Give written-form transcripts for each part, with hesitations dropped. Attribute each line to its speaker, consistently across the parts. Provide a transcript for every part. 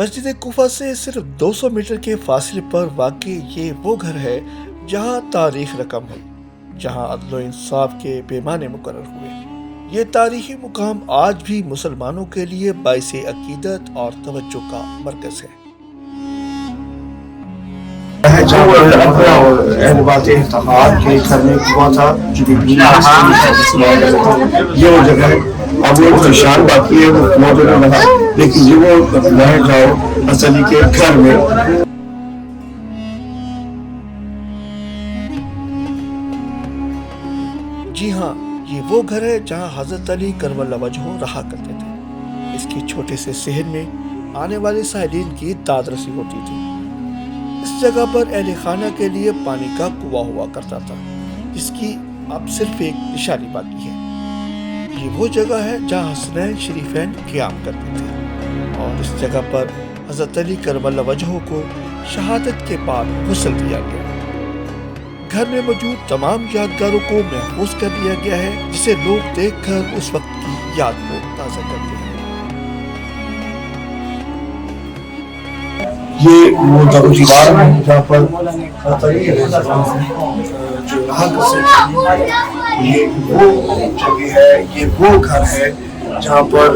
Speaker 1: مسجد کوفہ سے صرف 200 میٹر کے فاصلے پر واقع یہ وہ گھر ہے جہاں تاریخ رقم ہوئی، جہاں عدل و انصاف کے پیمانے مقرر ہوئے۔ یہ تاریخی مقام آج بھی مسلمانوں کے لیے باعث عقیدت اور توجہ کا مرکز ہے۔
Speaker 2: جہاں پر اہل بات اتحاد کے گھر میں ہوا تھا، یہ وہ جگہ ہے۔ اب وہ نشان باقی ہے، وہ موجود نہ رہا، لیکن یہ وہ رہ جاؤ حسن کے گھر میں۔
Speaker 1: جی ہاں، یہ وہ گھر ہے جہاں حضرت علی کرم اللہ وجہہ رہا کرتے تھے۔ اس کے چھوٹے سے صحن میں آنے والے سائلین کی داد رسی ہوتی تھی۔ اس جگہ پر اہل خانہ کے لیے پانی کا کنواں ہوا کرتا تھا، جس کی اب صرف ایک نشانی باقی ہے۔ یہ وہ جگہ ہے جہاں حسنین شریفین قیام کرتے تھے، اور اس جگہ پر حضرت علی کرم اللہ وجہہ کو شہادت کے بعد غسل دیا گیا۔ گھر میں موجود تمام یادگاروں کو محفوظ کر دیا گیا ہے، جسے لوگ دیکھ کر اس وقت کی یاد کو تازہ کرتے ہیں۔
Speaker 2: یہ وہ دیوار ہے جہاں پر جو رہا کرتے تھے۔ یہ وہ جگہ ہے، یہ وہ گھر ہے جہاں پر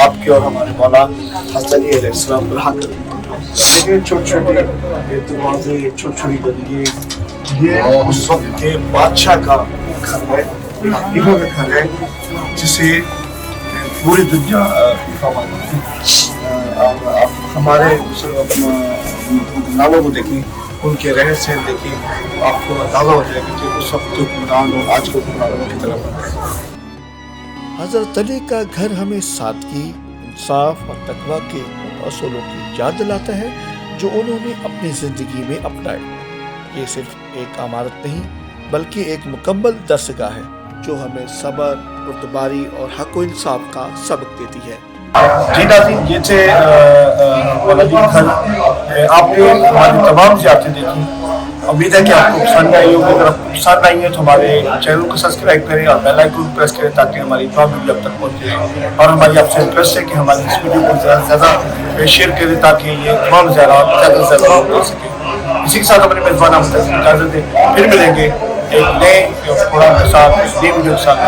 Speaker 2: آپ کے اور ہمارے مولا حضرت علی علیہ السلام رہا کرتے تھے۔ یہ چھوٹے چھوٹے دروازے، چھوٹی چھوٹی گلیاں، یہ اس وقت کے بادشاہ کا گھر ہے، حکیموں کا گھر ہے، جسے پوری دنیا ہمارے ناموں کو دیکھیں، ان کے رہن سہن دیکھیں، آپ کو اندازہ ہو جائے گا کہ اس وقت کے حکمران اور آج کے حکمرانوں کی طرف بنتے ہیں۔
Speaker 1: حضرت علی کا گھر ہمیں سادگی، انصاف اور تقویٰ کے اصولوں کی یاد دلاتا ہے جو انہوں نے اپنی زندگی میں اپنائے۔ یہ صرف ایک عمارت نہیں بلکہ ایک مکمل درسگاہ ہے جو ہمیں صبر، بردباری اور حق و انصاف کا سبق دیتی ہے۔
Speaker 2: جی ناظرین، یہ تھے ولادی گھر۔ آپ نے ہماری تمام زیارتیں دیکھی، امید ہے کہ آپ کو پسند آئی ہوگی۔ اگر آپ کو پسند آئی ہے تو ہمارے چینل کو سبسکرائب کریں اور بیل آئیکن پریس کریں تاکہ ہماری تمام ویڈیو اب تک پہنچے۔ اور ہماری آپ سے ریکویسٹ ہے کہ ہماری اس ویڈیو کو زیادہ سے زیادہ شیئر کریں تاکہ یہ تمام زیارات زیادہ سے زیادہ ہو سکے۔ اسی کے ساتھ اپنے میزبان احمد اجازت دیں، پھر ملیں گے ایک نئے پروگرام کے ساتھ، نئی ویڈیو کے ساتھ۔